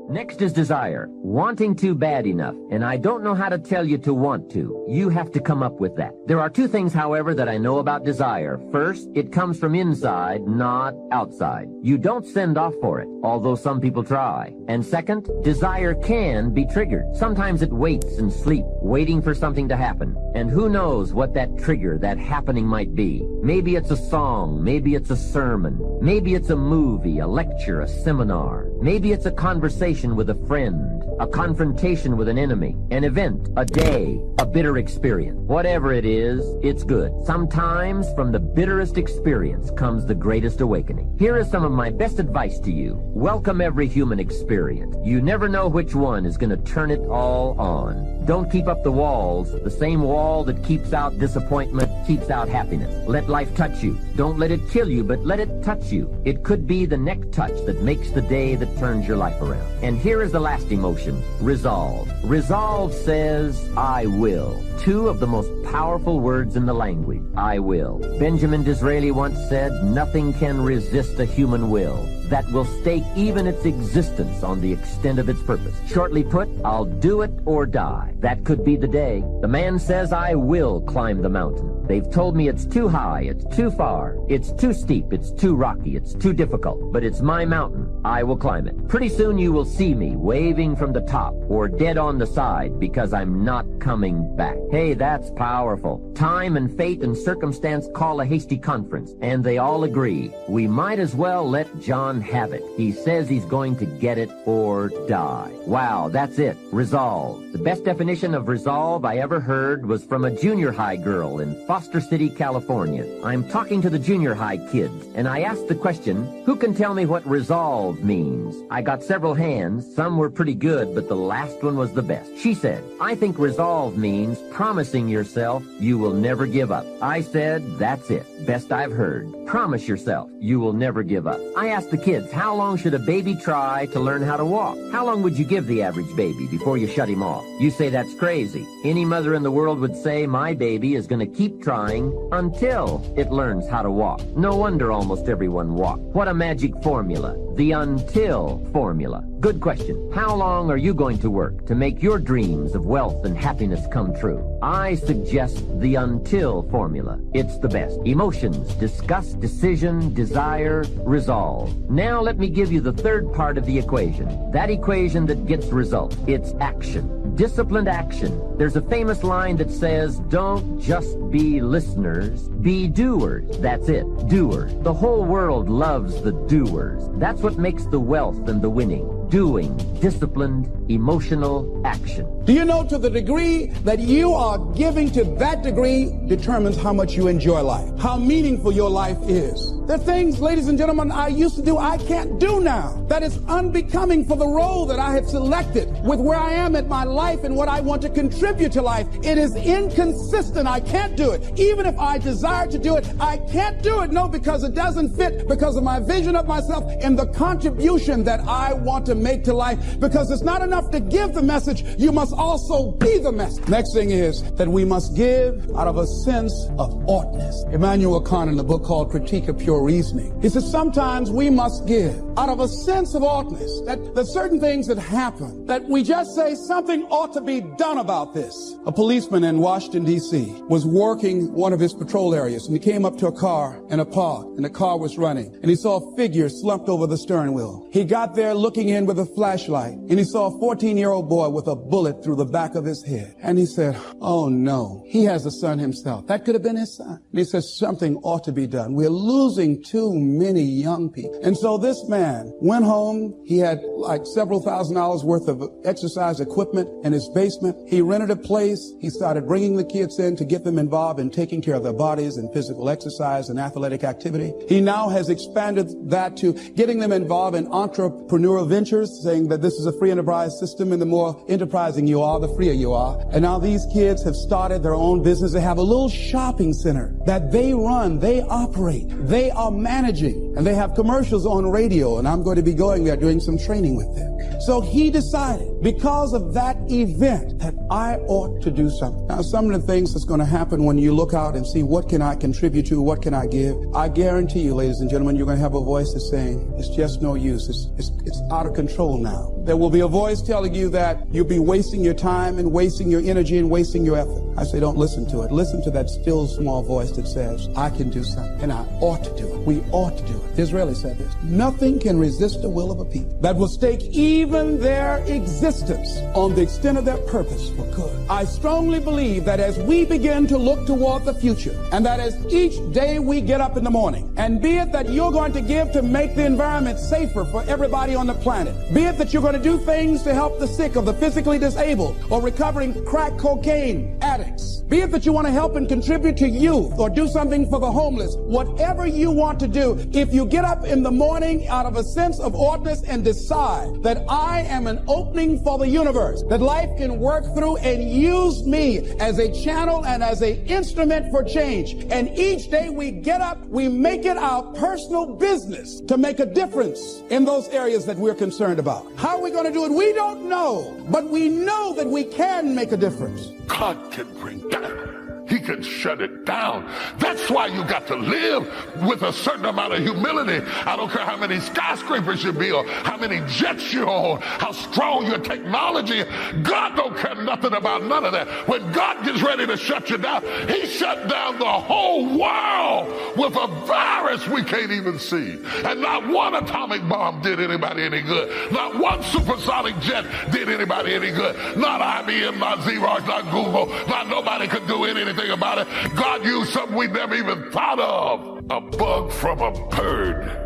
Next is desire, wanting to bad enough. And I don't know how to tell you to want to. You have to come up with that. There are two things, however, that I know about desire. First, it comes from inside, not outside. You don't send off for it, although some people try. And second, desire can be triggered. Sometimes it waits and sleeps, waiting for something to happen. And who knows what that trigger, that happening might be. Maybe it's a song, maybe it's a sermon, maybe it's a movie, a lecture, a seminar. Maybe it's a conversation with a friend, a confrontation with an enemy, an event, a day, a bitter experience. Whatever it is, it's good. Sometimes from the bitterest experience comes the greatest awakening. Here is some of my best advice to you. Welcome every human experience. You never know which one is going to turn it all on. Don't keep up the walls. The same wall that keeps out disappointment keeps out happiness. Let life touch you. Don't let it kill you, but let it touch you. It could be the neck touch that makes the day that turns your life around. And here is the last emotion, resolve. Resolve says, I will. Two of the most powerful words in the language, I will. Benjamin Disraeli once said, nothing can resist a human will that will stake even its existence on the extent of its purpose. Shortly put, I'll do it or die. That could be the day. The man says, I will climb the mountain. They've told me it's too high, it's too far, it's too steep, it's too rocky, it's too difficult, but it's my mountain. I will climb it. Pretty soon you will see me waving from the top or dead on the side because I'm not coming back. Hey, that's powerful. Time and fate and circumstance call a hasty conference, and they all agree. We might as well let John have it. He says he's going to get it or die. Wow, that's it. Resolve. The best definition of resolve I ever heard was from a junior high girl in Foster City, California. I'm talking to the junior high kids, and I asked the question, who can tell me what resolve means? I got several hands. Some were pretty good, but the last one was the best. She said, I think resolve means promising yourself you will never give up. I said, that's it. Best I've heard. Promise yourself you will never give up. I asked the kids, how long should a baby try to learn how to walk? How long would you give the average baby before you shut him off? You say that's crazy. Any mother in the world would say my baby is going to keep trying until it learns how to walk. No wonder almost everyone walks. What a magic formula. The until formula. Good question. How long are you going to work to make your dreams of wealth and happiness come true? I suggest the until formula. It's the best. Emotions, disgust, decision, desire, resolve. Now let me give you the third part of the equation. That equation that gets results. It's action. Disciplined action. There's a famous line that says, don't just be listeners, be doers. That's it, doers. The whole world loves the doers. That's what makes the wealth and the winning. Doing, disciplined, emotional action. Do you know, to the degree that you are giving, to that degree determines how much you enjoy life, how meaningful your life is. There are things, ladies and gentlemen, I used to do I can't do now. That is unbecoming for the role that I have selected with where I am in my life and what I want to contribute to life. It is inconsistent. I can't do it. Even if I desire to do it, I can't do it. No, because it doesn't fit, because of my vision of myself and the contribution that I want to make to life. Because it's not enough to give the message, you must also be the message. Next thing is that we must give out of a sense of oughtness. Immanuel Kant, in the book called Critique of Pure Reasoning, he says sometimes we must give out of a sense of oughtness, that certain things that happen, that we just say something ought to be done about this. A policeman in Washington, D.C. was working one of his patrol areas, and he came up to a car in a park, and the car was running, and he saw a figure slumped over the steering wheel. He got there looking in with a flashlight, and he saw a 14-year-old boy with a bullet through the back of his head. And he said, oh no, he has a son himself. That could have been his son. And he said, something ought to be done. We're losing too many young people. And so this man went home. He had like several $1,000s worth of exercise equipment in his basement. He rented a place. He started bringing the kids in to get them involved in taking care of their bodies and physical exercise and athletic activity. He now has expanded that to getting them involved in entrepreneurial ventures, saying that this is a free enterprise system, and the more enterprising you are, the freer you are. And now these kids have started their own business. They have a little shopping center that they run, they operate, they are managing, and they have commercials on radio, and I'm going to be going there doing some training with them. So he decided, because of that event, that I ought to do something. Now, some of the things that's going to happen when you look out and see what can I contribute to, what can I give, I guarantee you, ladies and gentlemen, you're going to have a voice that's saying, it's just no use. It's out of control now. There will be a voice telling you that you'll be wasting your time and wasting your energy and wasting your effort. I say, don't listen to it. Listen to that still small voice that says, I can do something and I ought to do it. We ought to do it. Disraeli said this: nothing can resist the will of a people that will stake even their existence on the extent of their purpose for good. I strongly believe that as we begin to look toward the future, and that as each day we get up in the morning, and be it that you're going to give to make the environment safer for everybody on the planet, be it that you're going to do things to help the sick or the physically disabled or recovering crack cocaine addicts, be it that you want to help and contribute to youth or do something for the homeless, whatever you want to do, if you get up in the morning out of a sense of ordinance and decide that I am an opening for the universe, that life can work through and use me as a channel and as an instrument for change, and each day we get up, we make it our personal business to make a difference in those areas that we're concerned about. How are we going to do it? We don't know, but we know that we can make a difference. God can bring down. He can shut it down. That's why you got to live with a certain amount of humility. I don't care how many skyscrapers you build, how many jets you own, how strong your technology. God don't care nothing about none of that. When God gets ready to shut you down, he shut down the whole world with a virus we can't even see. And not one atomic bomb did anybody any good. Not one supersonic jet did anybody any good. Not IBM, not Xerox, not Google. Not nobody could do anything about it. God used something we never even thought of. A bug from a bird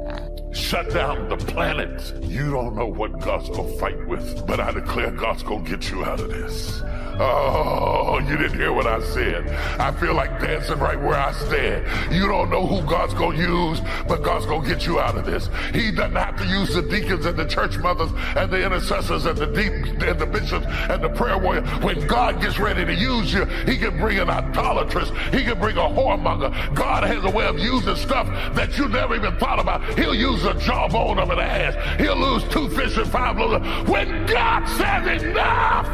shut down the planet. You don't know what God's gonna fight with, but I declare God's gonna get you out of this. Oh, you didn't hear what I said. I feel like dancing right where I stand. You don't know who God's gonna use, but God's gonna get you out of this. He doesn't have to use the deacons and the church mothers and the intercessors and the bishops and the prayer warrior. When God gets ready to use you, he can bring an idolatress. He can bring a whoremonger. God has a way of using stuff that you never even thought about. He'll use a jawbone of an ass. He'll lose 2 fish and 5 loaves. When God says enough,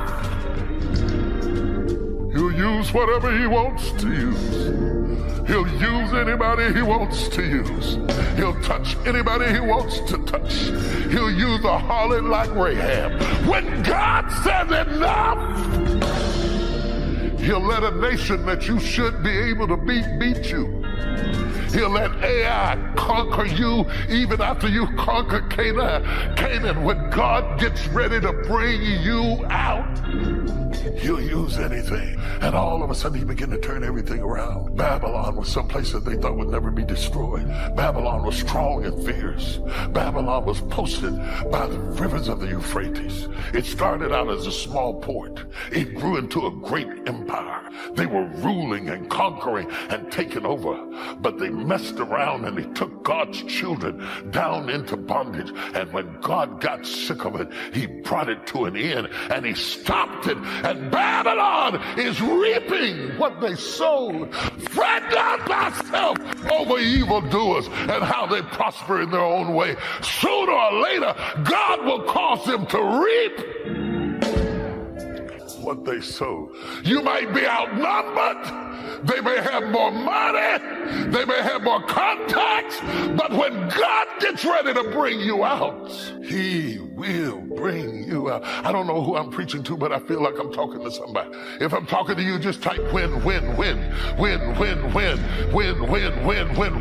he'll use whatever he wants to use. He'll use anybody he wants to use. He'll touch anybody he wants to touch. He'll use a harlot like Rahab. When God says enough, he'll let a nation that you should be able to beat you. He'll let AI conquer you even after you conquer Canaan. When God gets ready to bring you out, he'll use anything. And all of a sudden he began to turn everything around. Babylon was someplace that they thought would never be destroyed. Babylon was strong and fierce. Babylon was posted by the rivers of the Euphrates. It started out as a small port. It grew into a great empire. They were ruling and conquering and taking over. But they messed around and they took God's children down into bondage. And when God got sick of it, he brought it to an end and he stopped it. And Babylon is reaping what they sowed. Fret not thyself over evildoers and how they prosper in their own way. Sooner or later, God will cause them to reap what they sow. You might be outnumbered. They may have more money. They may have more contacts. But when God gets ready to bring you out, he will bring you out. I don't know who I'm preaching to, but I feel like I'm talking to somebody. If I'm talking to you, just type win, win, win, win, win, win, win, win, win, win.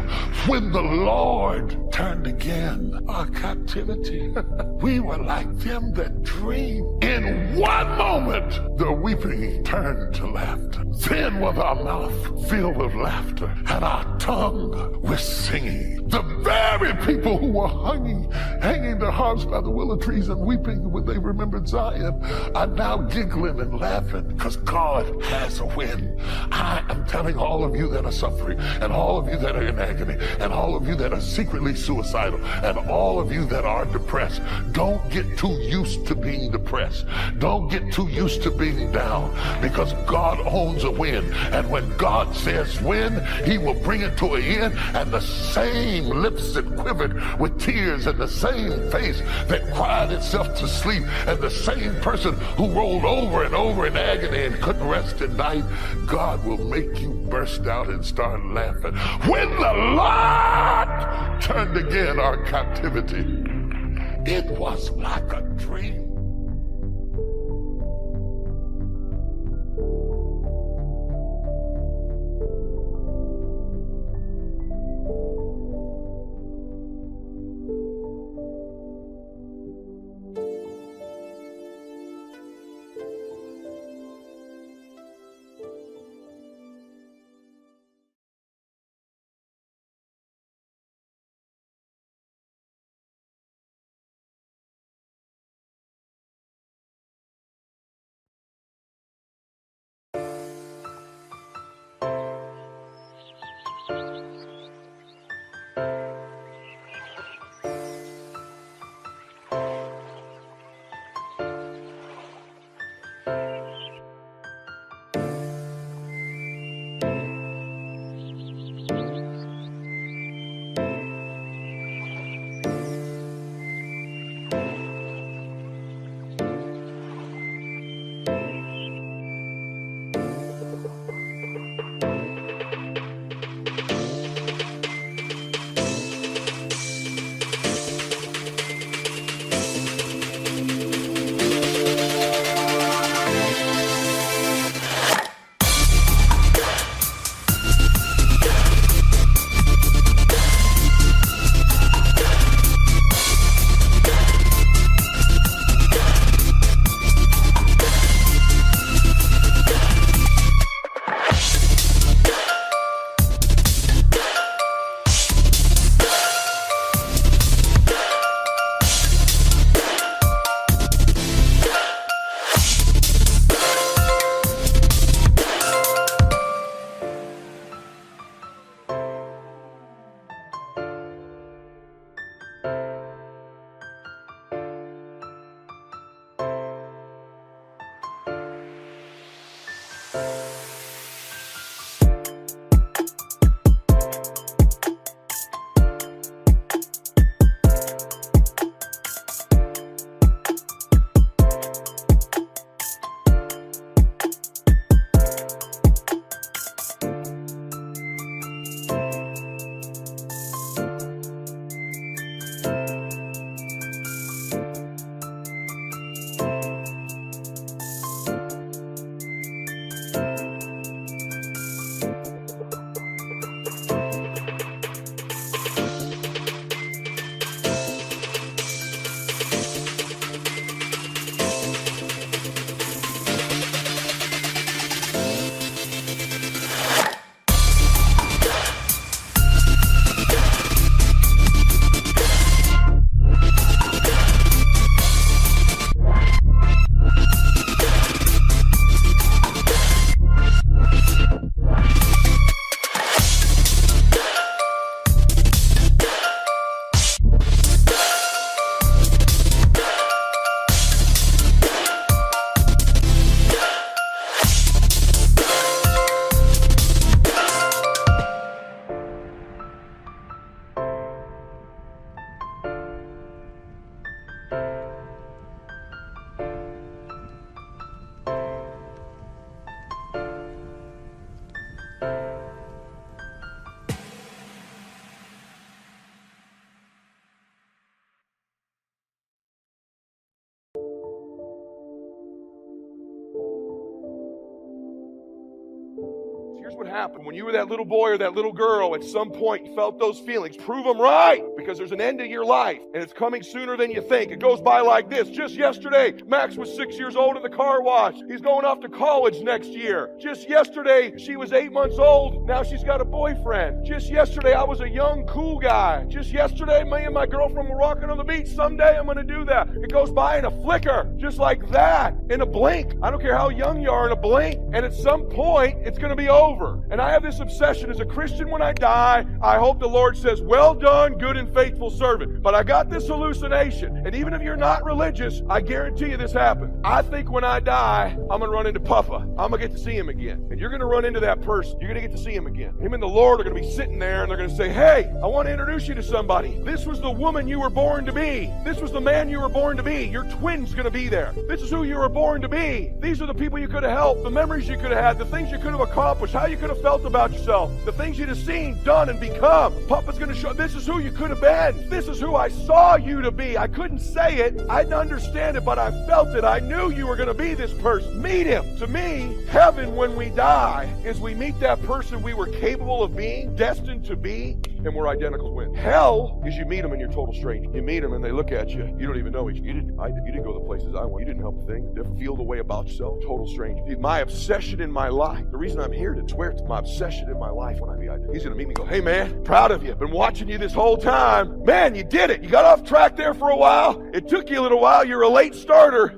When the Lord turned again our captivity, we were like them that dream. In one moment, the weeping turned to laughter. Then was our mouth filled with laughter and our tongue with singing. The very people who were hanging their harps by the willow trees and weeping when they remembered Zion are now giggling and laughing because God has a win. I am telling all of you that are suffering and all of you that are in agony and all of you that are secretly suicidal and all of you that are depressed, don't get too used to being depressed. Don't get too used to being down because God owns a win. And when God says win, he will bring it to an end. And the same lips that quivered with tears and the same face that cried itself to sleep and the same person who rolled over and over in agony and couldn't rest at night, God will make you burst out and start laughing. When the Lord turned again our captivity, it was like a dream. Here's what happened. When you were that little boy or that little girl, at some point you felt those feelings. Prove them right, because there's an end to your life, and it's coming sooner than you think. It goes by like this. Just yesterday, Max was 6 years old in the car wash. He's going off to college next year. Just yesterday, she was 8 months old. Now she's got a boyfriend. Just yesterday, I was a young, cool guy. Just yesterday, me and my girlfriend were walking on the beach. Someday, I'm going to do that. It goes by in a flicker, just like that, in a blink. I don't care how young you are, in a blink. And at some point, it's going to be over. And I have this obsession as a Christian. When I die, I hope the Lord says, well done, good and faithful servant. But I got this hallucination. And even if you're not religious, I guarantee you this happened. I think when I die, I'm going to run into Papa. I'm going to get to see him again. And you're going to run into that person. You're going to get to see him again. Him and the Lord are going to be sitting there, and they're going to say, hey, I want to introduce you to somebody. This was the woman you were born to be. This was the man you were born to be. Your twin's going to be there. This is who you were born to be. These are the people you could have helped, the memories you could have had, the things you could have accomplished, how you could have felt about yourself, the things you'd have seen, done, and become. Papa's going to show, this is who you could have been. This is who I saw you to be. I couldn't say it. I didn't understand it, but I felt it. I knew you were going to be this person. Meet him. To me, heaven when we die is we meet that person we were capable of being, destined to be, and we're identical twins. Hell is you meet them and you're total stranger. You meet them and they look at you. You don't even know each other. You didn't go the places I went. You didn't help a thing. Never feel the way about yourself. Total stranger. My obsession in my life, the reason I'm here to swear to my obsession in my life when I be identical. He's going to meet me and go, hey man, proud of you. Been watching you this whole time. Man, you did it. You got off track there for a while. It took you a little while. You're a late starter.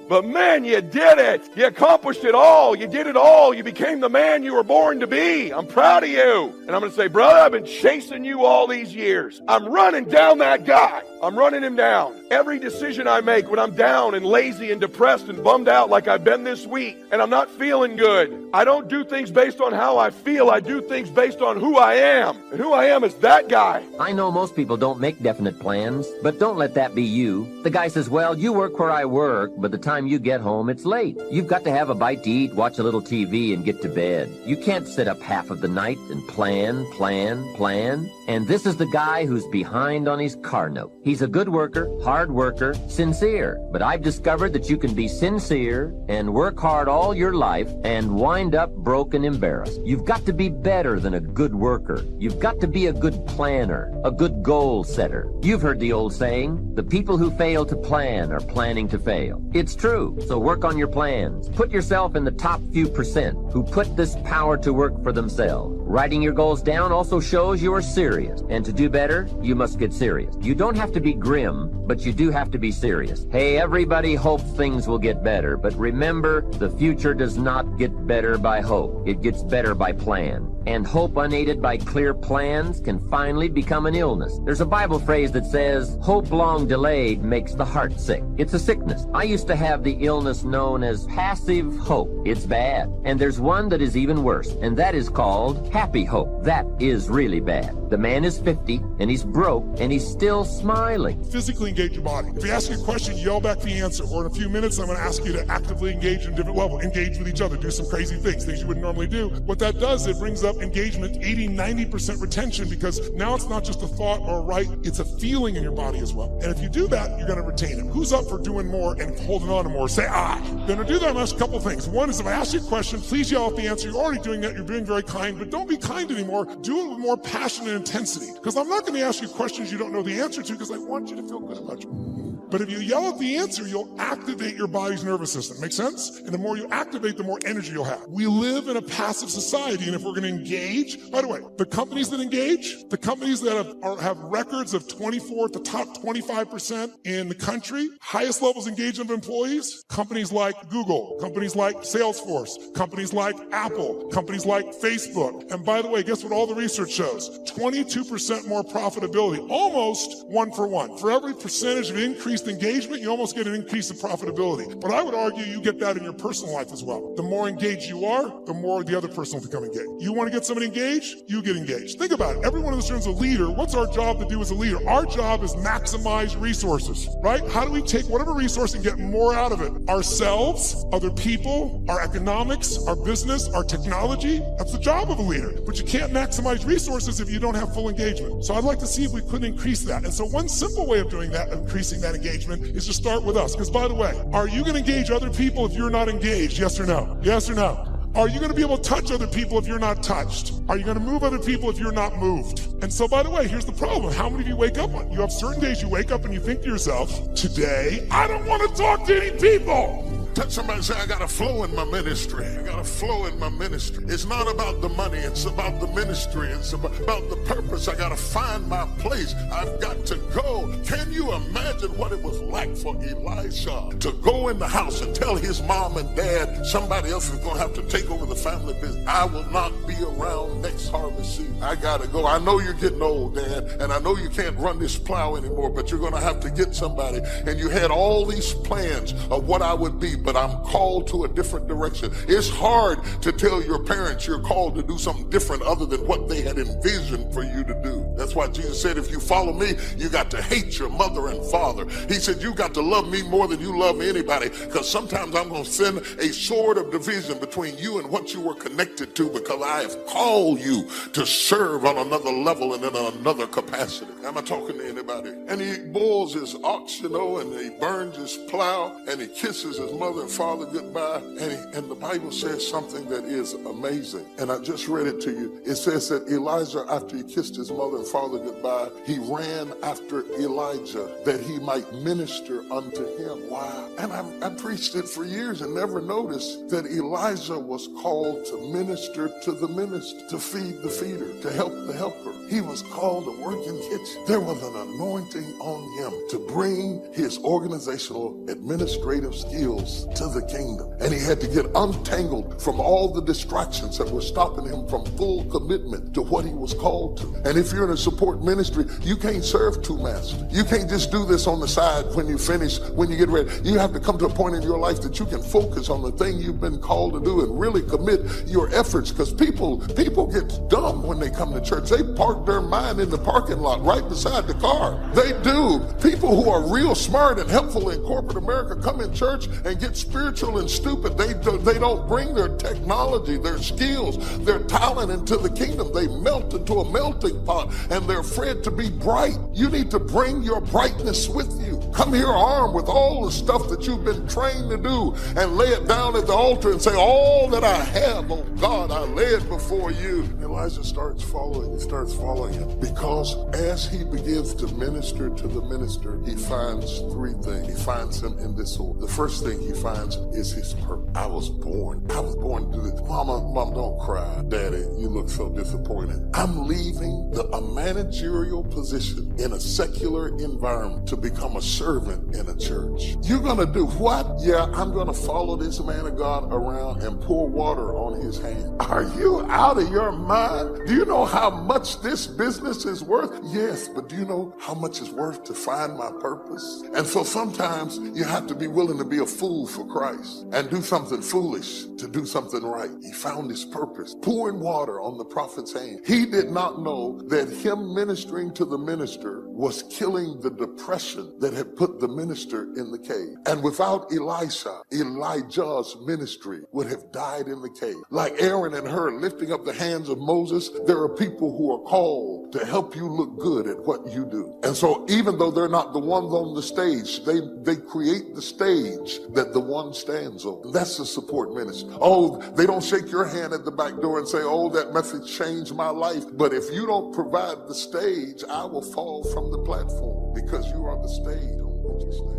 But man, you did it. You accomplished it all. You did it all. You became the man you were born to be. I'm proud of you. And I'm going to say, brother, I've been chasing you all these years. I'm running down that guy. I'm running him down. Every decision I make when I'm down and lazy and depressed and bummed out like I've been this week, and I'm not feeling good, I don't do things based on how I feel. I do things based on who I am. And who I am is that guy. I know most people don't make definite plans, but don't let that be you. The guy says, well, you work where I work, but the time you get home, it's late. You've got to have a bite to eat, watch a little TV, and get to bed. You can't sit up half of the night and plan. And this is the guy who's behind on his car note. He's a good worker, hard worker, sincere. But I've discovered that you can be sincere and work hard all your life and wind up broke and embarrassed. You've got to be better than a good worker. You've got to be a good planner, a good goal setter. You've heard the old saying, the people who fail to plan are planning to fail. It's true, so work on your plans. Put yourself in the top few percent who put this power to work for themselves. Writing your goals down also shows you are serious. And to do better, you must get serious. You don't have to be grim, but you do have to be serious. Hey, everybody hopes things will get better, but remember, the future does not get better by hope. It gets better by plan. And hope unaided by clear plans can finally become an illness. There's a Bible phrase that says, hope long delayed makes the heart sick. It's a sickness. I used to have the illness known as passive hope. It's bad. And there's one that is even worse, and that is called happy hope. That is really bad. The man is 50, and he's broke, and he's still smiling. Physically engage your body. If you ask you a question, yell back the answer. Or in a few minutes, I'm going to ask you to actively engage in a different level. Engage with each other. Do some crazy things you wouldn't normally do. What that does, it brings up engagement, 80-90% retention, because now it's not just a thought or a right, it's a feeling in your body as well. And if you do that, you're going to retain it. Who's up for doing more and holding on to more? Say, I. Then to do that, I'm going to ask a couple things. One is, if I ask you a question, please yell out the answer. You're already doing that. You're being very kind, but don't be kind anymore. Do it with more passion and intensity. Because I'm not going to ask you questions you don't know the answer to, because I want you to feel good about you. But if you yell out the answer, you'll activate your body's nervous system. Make sense? And the more you activate, the more energy you'll have. We live in a passive society, and if we're going to engage, by the way, the companies that engage, the companies that have records of 24 at the top 25% in the country, highest levels of engagement of employees, companies like Google, companies like Salesforce, companies like Apple, companies like Facebook. And by the way, guess what all the research shows? 22% more profitability, almost one for one. For every percentage of increased engagement, you almost get an increase in profitability. But I would argue you get that in your personal life as well. The more engaged you are, the more the other person will become engaged. You want to get someone engaged? You get engaged. Think about it. Everyone in this room is a leader. What's our job to do as a leader? Our job is maximize resources, right? How do we take whatever resource and get more out of it? Ourselves, other people, our economics, our business, our technology. That's the job of a leader. But you can't maximize resources if you don't have full engagement. So I'd like to see if we couldn't increase that. And so one simple way of doing that, increasing that engagement, is to start with us. Because by the way, are you going to engage other people if you're not engaged? Yes or no? Yes or no? Are you going to be able to touch other people if you're not touched? Are you going to move other people if you're not moved? And so, by the way, here's the problem. How many of you wake up on? You have certain days you wake up and you think to yourself, today, I don't want to talk to any people. Touch somebody and say, I got a flow in my ministry. I got a flow in my ministry. It's not about the money. It's about the ministry. It's about the purpose. I got to find my place. I've got to go. Can you imagine what it was like for Elisha to go in the house and tell his mom and dad somebody else is going to have to take over the family business? I will not be around next harvest season. I got to go. I know you're getting old, Dad, and I know you can't run this plow anymore, but you're going to have to get somebody. And you had all these plans of what I would be, but I'm called to a different direction. It's hard to tell your parents you're called to do something different other than what they had envisioned for you to do. That's why Jesus said, if you follow me, you got to hate your mother and father. He said, you got to love me more than you love anybody, because sometimes I'm going to send a sword of division between you and what you were connected to, because I have called you to serve on another level and in another capacity. Am I talking to anybody? And he boils his ox, and he burns his plow, and he kisses his mother mother and father goodbye, and the Bible says something that is amazing. And I just read it to you. It says that Elijah, after he kissed his mother and father goodbye, he ran after Elijah that he might minister unto him. Wow. And I preached it for years and never noticed that Elijah was called to minister to the minister, to feed the feeder, to help the helper. He was called to work in the kitchen. There was an anointing on him to bring his organizational administrative skills to the kingdom. And he had to get untangled from all the distractions that were stopping him from full commitment to what he was called to. And if you're in a support ministry, you can't serve two masters. You can't just do this on the side when you finish, when you get ready. You have to come to a point in your life that you can focus on the thing you've been called to do and really commit your efforts, because people get dumb when they come to church. They park their mind in the parking lot right beside the car. They do. People who are real smart and helpful in corporate America come in church and get spiritual and stupid. They don't bring their technology, their skills, their talent into the kingdom. They melt into a melting pot and they're afraid to be bright. You need to bring your brightness with you. Come here armed with all the stuff that you've been trained to do and lay it down at the altar and say, all that I have, oh God, I lay it before you. And Elijah starts following. He starts following him because as he begins to minister to the minister, he finds three things. He finds him in this order. The first thing he finds is his purpose. I was born to do this. Mom, don't cry. Daddy, you look so disappointed. I'm leaving a managerial position in a secular environment to become a servant in a church. You're going to do what? Yeah, I'm going to follow this man of God around and pour water on his hand. Are you out of your mind? Do you know how much this business is worth? Yes, but do you know how much it's worth to find my purpose? And so sometimes you have to be willing to be a fool for Christ and do something foolish to do something right. He found his purpose, pouring water on the prophet's hand. He did not know that him ministering to the minister was killing the depression that had put the minister in the cave. And without Elijah's ministry would have died in the cave. Like Aaron and Hur lifting up the hands of Moses, there are people who are called to help you look good at what you do. And so even though they're not the ones on the stage, they create the stage that the one stands on. That's the support ministry. Oh, they don't shake your hand at the back door and say, oh, that message changed my life. But if you don't provide the stage, I will fall from the platform, because you are the stage on which you stand.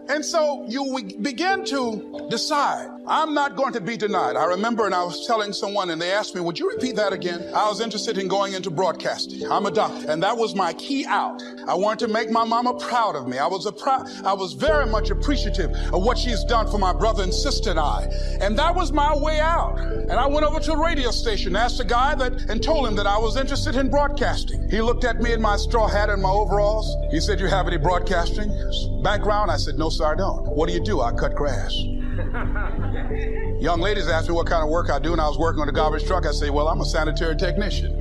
And so you begin to decide, I'm not going to be denied. I remember, and I was telling someone, and they asked me, would you repeat that again? I was interested in going into broadcasting. I'm a doctor, and that was my key out. I wanted to make my mama proud of me. I was very much appreciative of what she's done for my brother and sister and I. And that was my way out. And I went over to a radio station, asked a guy and told him that I was interested in broadcasting. He looked at me in my straw hat and my overalls. He said, you have any broadcasting background? I said, no, sir, I don't. What do you do? I cut grass. Young ladies asked me what kind of work I do, and I was working on a garbage truck. I say, well, I'm a sanitary technician.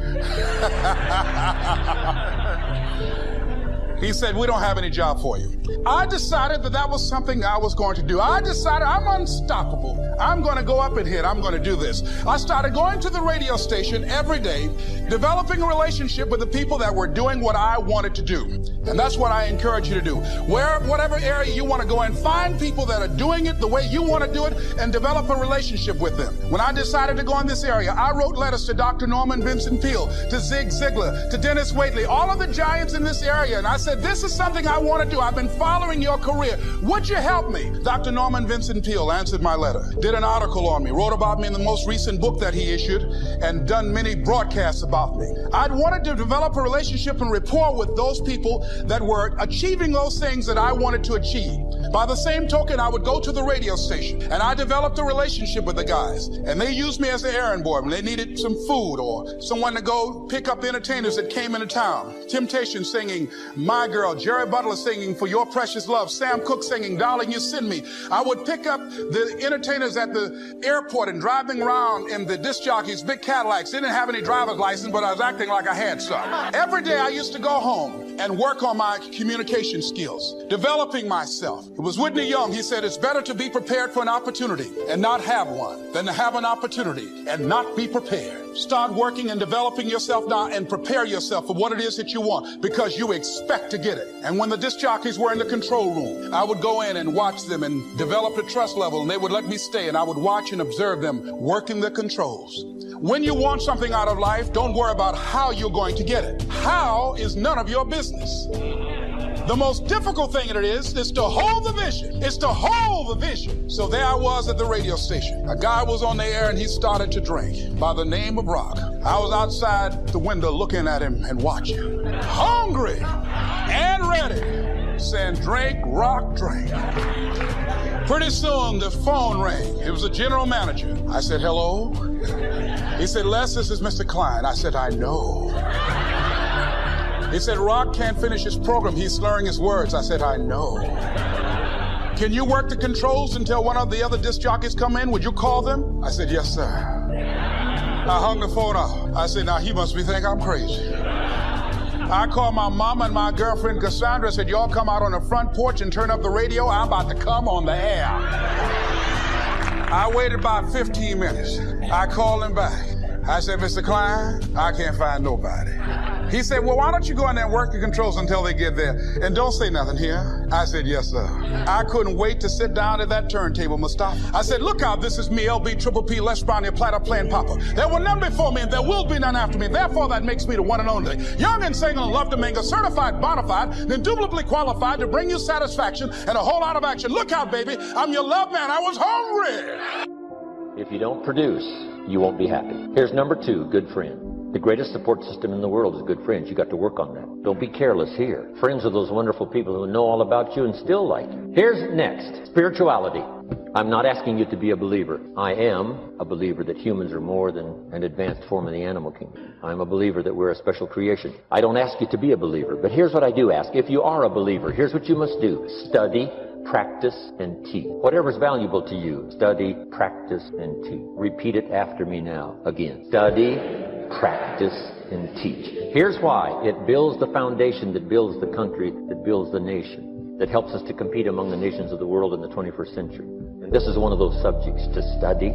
He said, we don't have any job for you. I decided that was something I was going to do. I decided I'm unstoppable. I'm going to go up and hit. I'm going to do this. I started going to the radio station every day, developing a relationship with the people that were doing what I wanted to do. And that's what I encourage you to do. Whatever area you want to go in, find people that are doing it the way you want to do it and develop a relationship with them. When I decided to go in this area, I wrote letters to Dr. Norman Vincent Peale, to Zig Ziglar, to Dennis Waitley, all of the giants in this area. And I said, this is something I want to do. I've been following your career. Would you help me? Dr. Norman Vincent Peale answered my letter, did an article on me, wrote about me in the most recent book that he issued, and done many broadcasts about me. I'd wanted to develop a relationship and rapport with those people that were achieving those things that I wanted to achieve. By the same token, I would go to the radio station, and I developed a relationship with the guys. And they used me as an errand boy when they needed some food or someone to go pick up entertainers that came into town. Temptation singing My Girl, Jerry Butler singing For Your Precious Love, Sam Cooke singing Darling You Send Me. I would pick up the entertainers at the airport and driving around in the disc jockeys, big Cadillacs. They didn't have any driver's license, but I was acting like I had some. Every day I used to go home and work on my communication skills, developing myself. It was Whitney Young. He said, it's better to be prepared for an opportunity and not have one than to have an opportunity and not be prepared. Start working and developing yourself now and prepare yourself for what it is that you want, because you expect to get it. And when the disc jockeys were in the control room, I would go in and watch them and develop a trust level, and they would let me stay, and I would watch and observe them working the controls. When you want something out of life, don't worry about how you're going to get it. How is none of your business. The most difficult thing it is to hold the vision. It's to hold the vision. So there I was at the radio station. A guy was on the air and he started to drink by the name of Rock. I was outside the window looking at him and watching. Hungry and ready. Saying, drink, Rock, drink. Pretty soon the phone rang. It was the general manager. I said, hello? He said, Les, this is Mr. Klein. I said, I know. He said, Rock can't finish his program. He's slurring his words. I said, I know. Can you work the controls until one of the other disc jockeys come in? Would you call them? I said, yes, sir. I hung the phone up. I said, now he must be thinking I'm crazy. I called my mama and my girlfriend Cassandra. Said, y'all come out on the front porch and turn up the radio. I'm about to come on the air. I waited about 15 minutes. I called him back. I said, Mr. Klein, I can't find nobody. He said, well, why don't you go in there and work the controls until they get there? And don't say nothing here. I said, yes, sir. I couldn't wait to sit down at that turntable, Mustafa. I said, look out, this is me, LB, Triple P, Les Brown, your platter playing Papa. There were none before me and there will be none after me. Therefore, that makes me the one and only. Young and single and love to mingle, certified, bona fide, indubitably qualified to bring you satisfaction and a whole lot of action. Look out, baby. I'm your love man. I was hungry. If you don't produce, you won't be happy. Here's number 2, good friend. The greatest support system in the world is good friends. You got to work on that. Don't be careless here. Friends are those wonderful people who know all about you and still like you. Here's next, spirituality. I'm not asking you to be a believer. I am a believer that humans are more than an advanced form of the animal kingdom. I'm a believer that we're a special creation. I don't ask you to be a believer, but here's what I do ask. If you are a believer, here's what you must do. Study, practice, and teach. Whatever's valuable to you, study, practice, and teach. Repeat it after me now. Again. Study, practice, and teach. Here's why. It builds the foundation that builds the country, that builds the nation, that helps us to compete among the nations of the world in the 21st century. And this is one of those subjects, to study,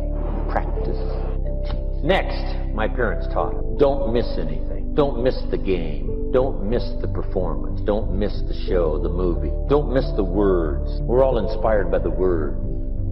practice, and teach. Next, my parents taught, don't miss anything. Don't miss the game. Don't miss the performance. Don't miss the show, the movie. Don't miss the words. We're all inspired by the word.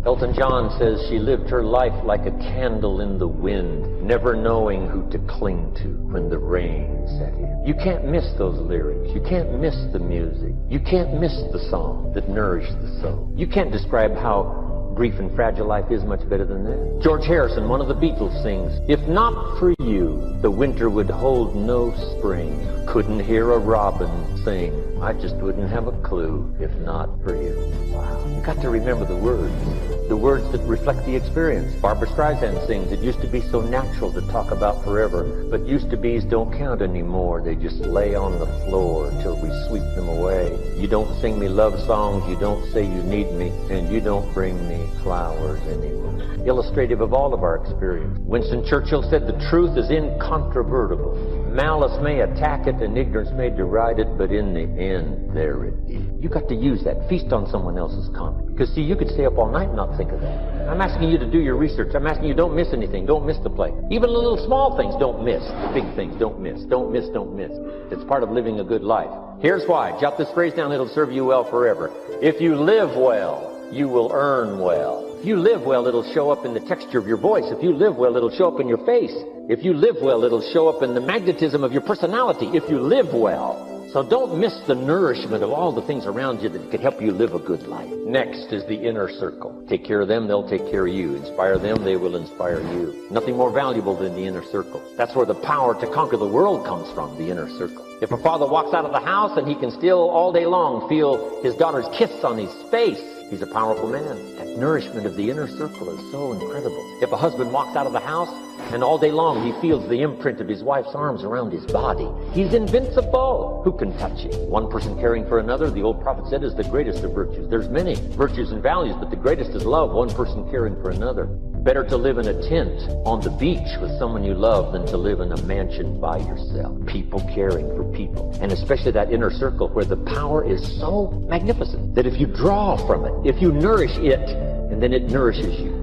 Elton John says she lived her life like a candle in the wind, never knowing who to cling to when the rain set in. You can't miss those lyrics. You can't miss the music. You can't miss the song that nourished the soul. You can't describe how brief and fragile life is much better than that. George Harrison, one of the Beatles, sings, if not for you, the winter would hold no spring. Couldn't hear a robin sing. I just wouldn't have a clue if not for you. Wow. You got to remember the words that reflect the experience. Barbra Streisand sings, it used to be so natural to talk about forever, but used to be's don't count anymore. They just lay on the floor till we sweep them away. You don't sing me love songs, you don't say you need me, and you don't bring me flowers anymore. Illustrative of all of our experience. Winston Churchill said the truth is incontrovertible. Malice may attack it and ignorance may deride it, but in the end, there it is. You got to use that. Feast on someone else's comment. Because see, you could stay up all night and not think of that. I'm asking you to do your research. I'm asking you, don't miss anything. Don't miss the play. Even the little small things, don't miss. The big things, don't miss. Don't miss, don't miss. It's part of living a good life. Here's why. Jot this phrase down. It'll serve you well forever. If you live well, you will earn well. If you live well, it'll show up in the texture of your voice. If you live well, it'll show up in your face. If you live well, it'll show up in the magnetism of your personality. If you live well. So don't miss the nourishment of all the things around you that could help you live a good life. Next is the inner circle. Take care of them, they'll take care of you. Inspire them, they will inspire you. Nothing more valuable than the inner circle. That's where the power to conquer the world comes from, the inner circle. If a father walks out of the house and he can still all day long feel his daughter's kiss on his face, he's a powerful man. That nourishment of the inner circle is so incredible. If a husband walks out of the house and all day long he feels the imprint of his wife's arms around his body, he's invincible. Who can touch him? One person caring for another, the old prophet said, is the greatest of virtues. There's many virtues and values, but the greatest is love, one person caring for another. Better to live in a tent on the beach with someone you love than to live in a mansion by yourself. People caring for people. And especially that inner circle where the power is so magnificent that if you draw from it, if you nourish it, and then it nourishes you.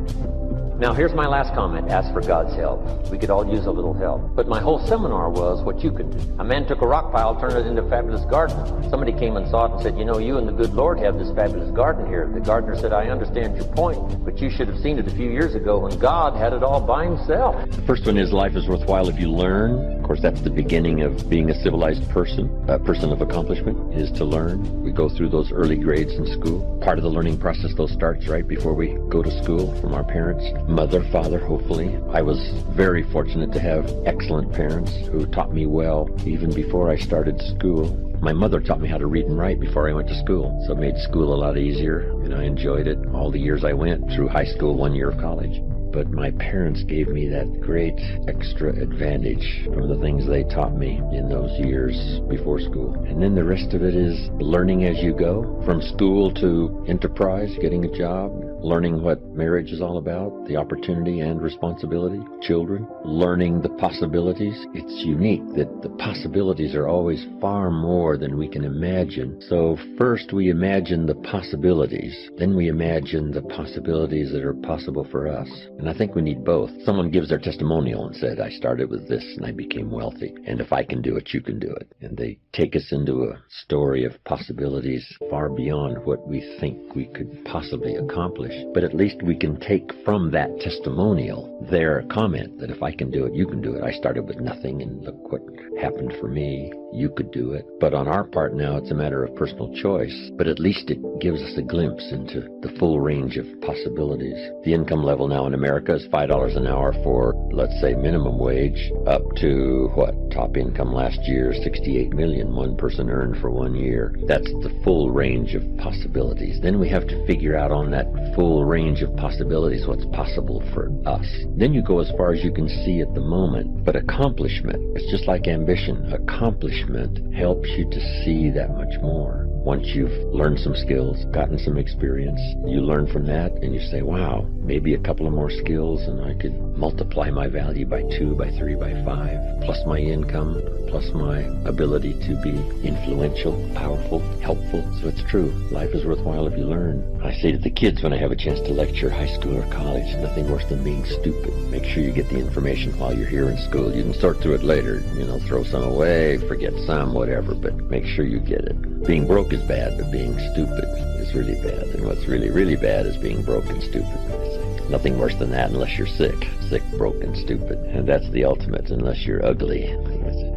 Now here's my last comment. Ask for God's help. We could all use a little help. But my whole seminar was what you can do. A man took a rock pile, turned it into a fabulous garden. Somebody came and saw it and said, you know, you and the good Lord have this fabulous garden here. The gardener said, I understand your point, but you should have seen it a few years ago when God had it all by himself. The first one is life is worthwhile if you learn. Of course, that's the beginning of being a civilized person. A person of accomplishment is to learn. We go through those early grades in school. Part of the learning process, though, starts right before we go to school from our parents. Mother, father, hopefully. I was very fortunate to have excellent parents who taught me well even before I started school. My mother taught me how to read and write before I went to school, so it made school a lot easier, and I enjoyed it all the years I went through high school, 1 year of college. But my parents gave me that great extra advantage from the things they taught me in those years before school. And then the rest of it is learning as you go, from school to enterprise, getting a job, learning what marriage is all about, the opportunity and responsibility, children, learning the possibilities. It's unique that the possibilities are always far more than we can imagine. So first we imagine the possibilities, then we imagine the possibilities that are possible for us. And I think we need both. Someone gives their testimonial and said, I started with this and I became wealthy. And if I can do it, you can do it. And they take us into a story of possibilities far beyond what we think we could possibly accomplish. But at least we can take from that testimonial their comment that if I can do it, you can do it. I started with nothing and look what happened for me. You could do it. But on our part now, it's a matter of personal choice. But at least it gives us a glimpse into the full range of possibilities. The income level now in America is $5 an hour for, let's say, minimum wage, up to what? Top income last year, 68 million one person earned for 1 year. That's the full range of possibilities. Then we have to figure out on that full range of possibilities what's possible for us. Then you go as far as you can see at the moment. But accomplishment, it's just like ambition. Accomplishment helps you to see that much more. Once you've learned some skills, gotten some experience, you learn from that and you say, wow, maybe a couple of more skills and I could multiply my value by 2, by 3, by 5, plus my income, plus my ability to be influential, powerful, helpful. So it's true. Life is worthwhile if you learn. I say to the kids when I have a chance to lecture high school or college, nothing worse than being stupid. Make sure you get the information while you're here in school. You can sort through it later, throw some away, forget some, whatever, but make sure you get it. Being broke is bad, but being stupid is really bad. And what's really, really bad is being broke and stupid. Nothing worse than that unless you're sick, broke, and stupid. And that's the ultimate, unless you're ugly.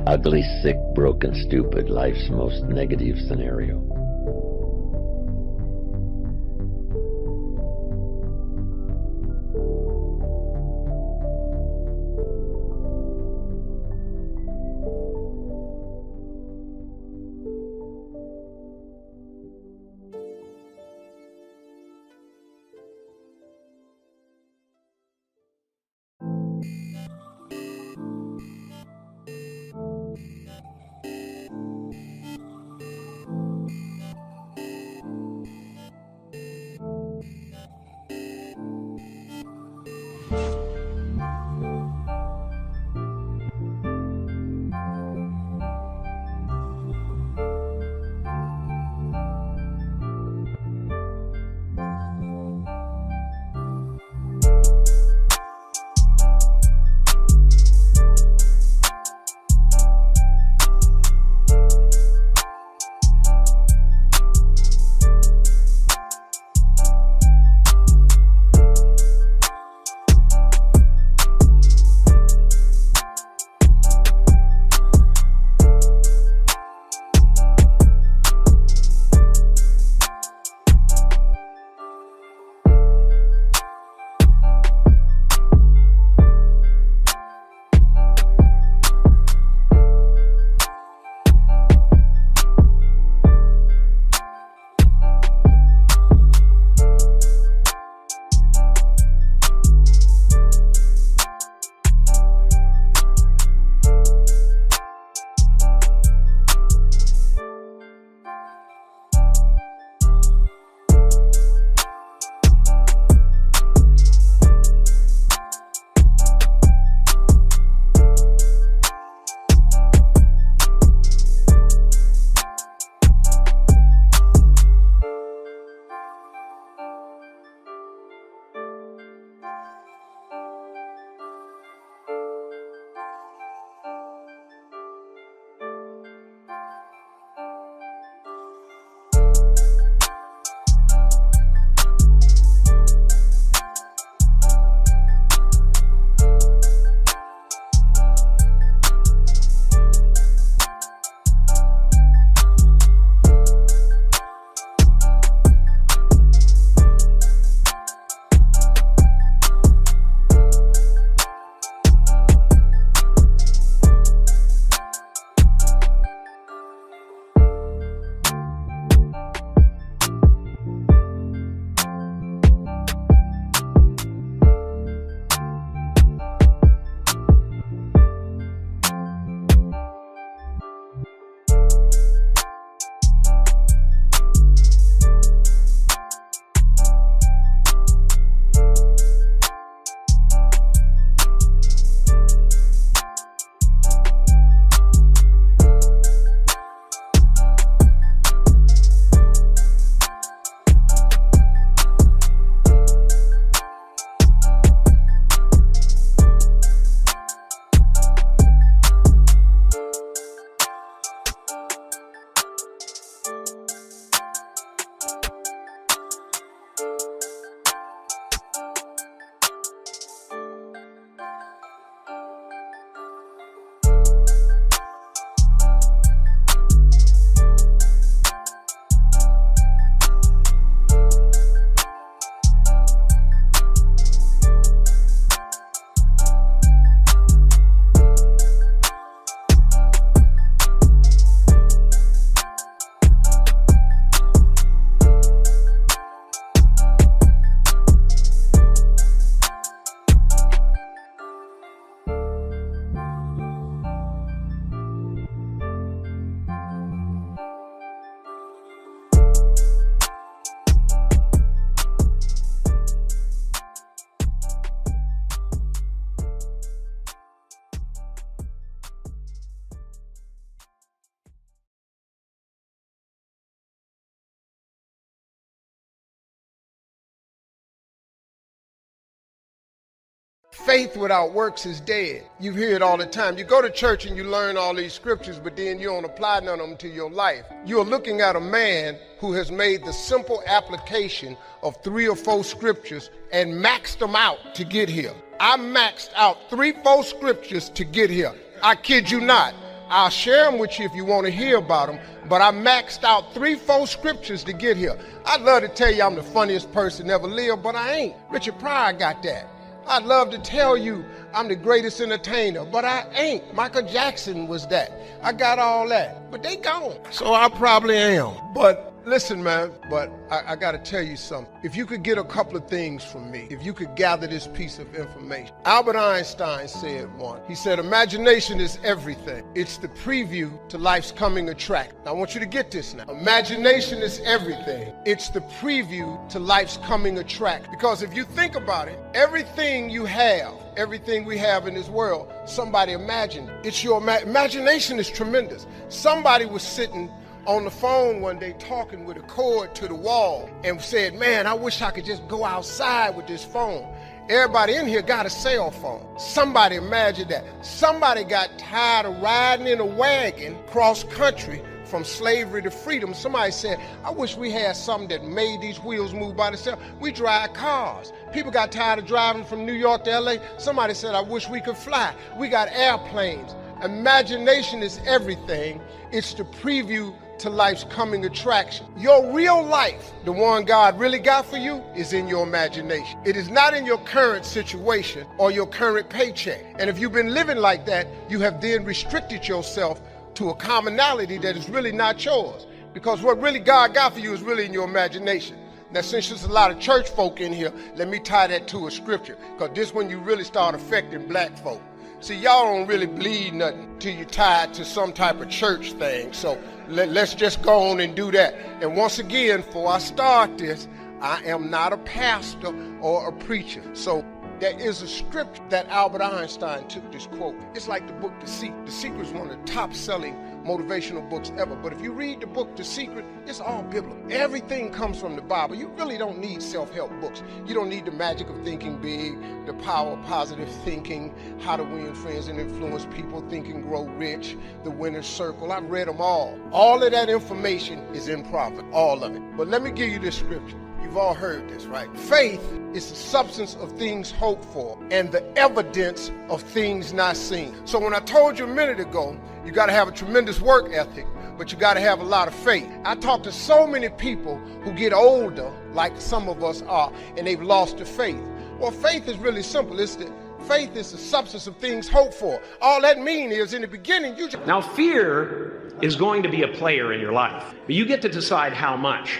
Ugly, sick, broken, stupid, life's most negative scenario. Faith without works is dead. You hear it all the time. You go to church and you learn all these scriptures, but then you don't apply none of them to your life. You're looking at a man who has made the simple application of 3 or 4 scriptures and maxed them out to get here. I maxed out 3, 4 scriptures to get here. I kid you not. I'll share them with you if you want to hear about them, but I maxed out 3, 4 scriptures to get here. I'd love to tell you I'm the funniest person ever lived, but I ain't. Richard Pryor got that. I'd love to tell you I'm the greatest entertainer, but I ain't. Michael Jackson was that. I got all that, but they gone. So I probably am. But listen, man, but I got to tell you something. If you could get a couple of things from me, if you could gather this piece of information. Albert Einstein said one. He said, imagination is everything. It's the preview to life's coming attraction. Now, I want you to get this now. Imagination is everything. It's the preview to life's coming attraction. Because if you think about it, everything you have, everything we have in this world, somebody imagined. It's your imagination is tremendous. Somebody was sitting on the phone one day talking with a cord to the wall and said, man, I wish I could just go outside with this phone. Everybody in here got a cell phone. Somebody imagined that. Somebody got tired of riding in a wagon cross country from slavery to freedom. Somebody said, I wish we had something that made these wheels move by themselves. We drive cars. People got tired of driving from New York to LA. Somebody said, I wish we could fly. We got airplanes. Imagination is everything. It's the preview to life's coming attraction. Your real life, the one God really got for you, is in your imagination. It is not in your current situation or your current paycheck. And if you've been living like that, you have then restricted yourself to a commonality that is really not yours. Because what really God got for you is really in your imagination. Now, since there's a lot of church folk in here, let me tie that to a scripture, because this is when you really start affecting black folk. See, y'all don't really bleed nothing till you tie it to some type of church thing. So let's just go on and do that. And once again, before I start this, I am not a pastor or a preacher. So there is a scripture that Albert Einstein took this quote. It's like the book The Secret. The Secret is one of the top-selling motivational books ever. But if you read the book The Secret, it's all biblical. Everything comes from the Bible. You really don't need self-help books. You don't need The Magic of Thinking Big, The Power of Positive Thinking, How to Win Friends and Influence People, Think and Grow Rich, The Winner's Circle. I've read them all. All of that information is in Proverbs, all of it. But let me give you this scripture. You've all heard this, right? Faith is the substance of things hoped for and the evidence of things not seen. So when I told you a minute ago, you got to have a tremendous work ethic, but you got to have a lot of faith. I talk to so many people who get older, like some of us are, and they've lost their faith. Well, faith is really simple. Faith is the substance of things hoped for. All that means is in the beginning, you just... Now, fear is going to be a player in your life, but you get to decide how much.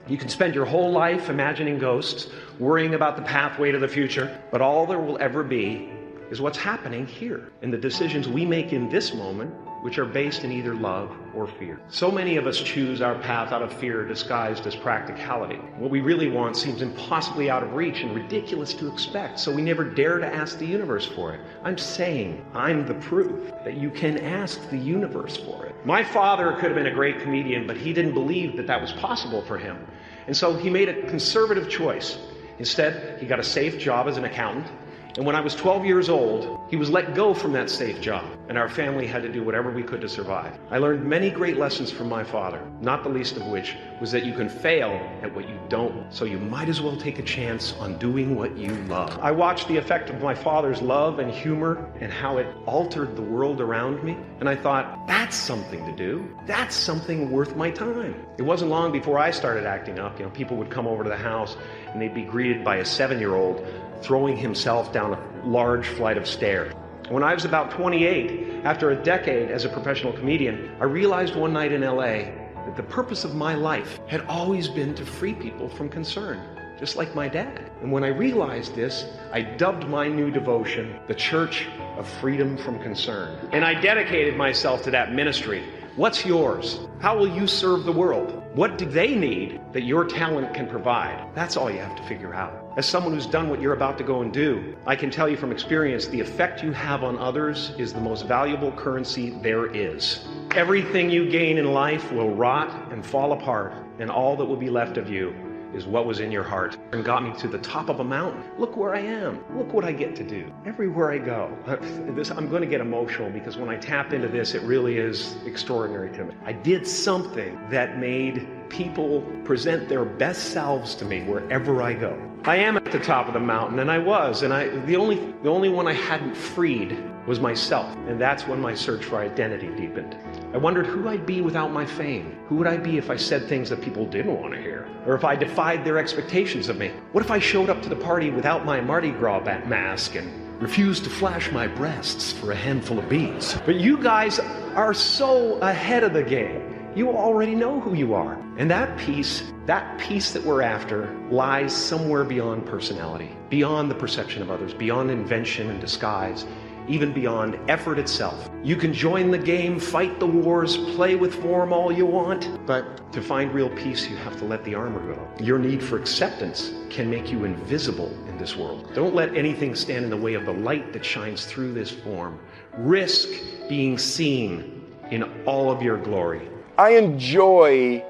You can spend your whole life imagining ghosts, worrying about the pathway to the future, but all there will ever be is what's happening here and the decisions we make in this moment, which are based in either love or fear. So many of us choose our path out of fear disguised as practicality. What we really want seems impossibly out of reach and ridiculous to expect, so we never dare to ask the universe for it. I'm saying I'm the proof that you can ask the universe for it. My father could have been a great comedian, but he didn't believe that that was possible for him. And so he made a conservative choice. Instead, he got a safe job as an accountant. And when I was 12 years old, he was let go from that safe job, and our family had to do whatever we could to survive. I learned many great lessons from my father, not the least of which was that you can fail at what you don't, so you might as well take a chance on doing what you love. I watched the effect of my father's love and humor and how it altered the world around me, and I thought, that's something to do. That's something worth my time. It wasn't long before I started acting up. People would come over to the house, and they'd be greeted by a 7-year-old throwing himself down a large flight of stairs. When I was about 28, after a decade as a professional comedian, I realized one night in LA that the purpose of my life had always been to free people from concern, just like my dad. And when I realized this, I dubbed my new devotion the Church of Freedom from Concern. And I dedicated myself to that ministry. What's yours? How will you serve the world? What do they need that your talent can provide? That's all you have to figure out. As someone who's done what you're about to go and do, I can tell you from experience, the effect you have on others is the most valuable currency there is. Everything you gain in life will rot and fall apart, and all that will be left of you is what was in your heart and got me to the top of a mountain. Look where I am. Look what I get to do. Everywhere I go. I'm going to get emotional because when I tap into this, it really is extraordinary to me. I did something that made people present their best selves to me wherever I go. I am at the top of the mountain, and I was, and the only one I hadn't freed was myself, and that's when my search for identity deepened. I wondered who I'd be without my fame. Who would I be if I said things that people didn't want to hear? Or if I defied their expectations of me? What if I showed up to the party without my Mardi Gras mask and refused to flash my breasts for a handful of beads? But you guys are so ahead of the game. You already know who you are. And that peace that we're after lies somewhere beyond personality, beyond the perception of others, beyond invention and disguise, even beyond effort itself. You can join the game, fight the wars, play with form all you want, but to find real peace, you have to let the armor go. Your need for acceptance can make you invisible in this world. Don't let anything stand in the way of the light that shines through this form. Risk being seen in all of your glory. I enjoy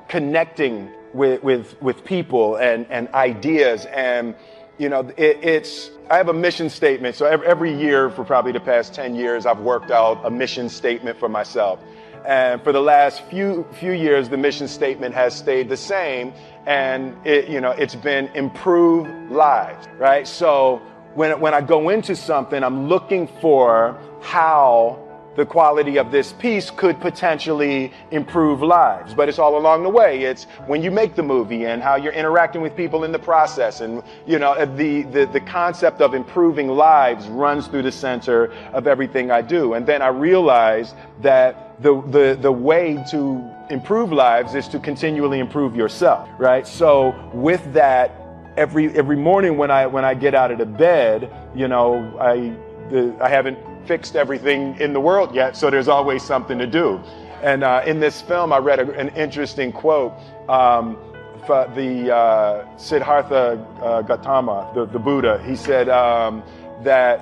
connecting with people and ideas, and you know, I have a mission statement. So every year for probably the past 10 years, I've worked out a mission statement for myself. And for the last few years, the mission statement has stayed the same, and it's been improve lives, right? So when I go into something, I'm looking for how the quality of this piece could potentially improve lives. But it's all along the way. It's when you make the movie and how you're interacting with people in the process. And, the concept of improving lives runs through the center of everything I do. And then I realized that the way to improve lives is to continually improve yourself, right? So with that, every morning when I get out of the bed, I haven't fixed everything in the world yet, so there's always something to do. And in this film, I read an interesting quote for the Siddhartha Gautama, the Buddha. He said that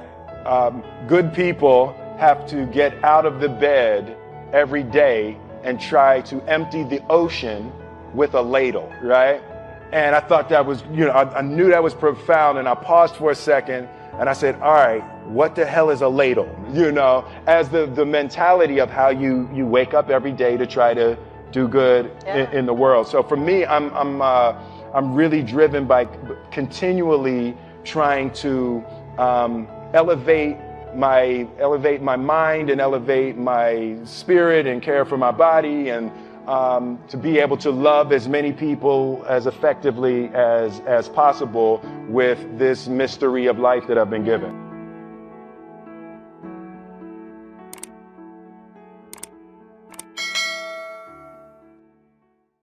good people have to get out of the bed every day and try to empty the ocean with a ladle, right? And I thought that was, I knew that was profound, and I paused for a second and I said, all right, what the hell is a ladle? As the mentality of how you wake up every day to try to do good in the world. So for me, I'm really driven by continually trying to elevate my mind and elevate my spirit and care for my body, and to be able to love as many people as effectively as possible with this mystery of life that I've been given.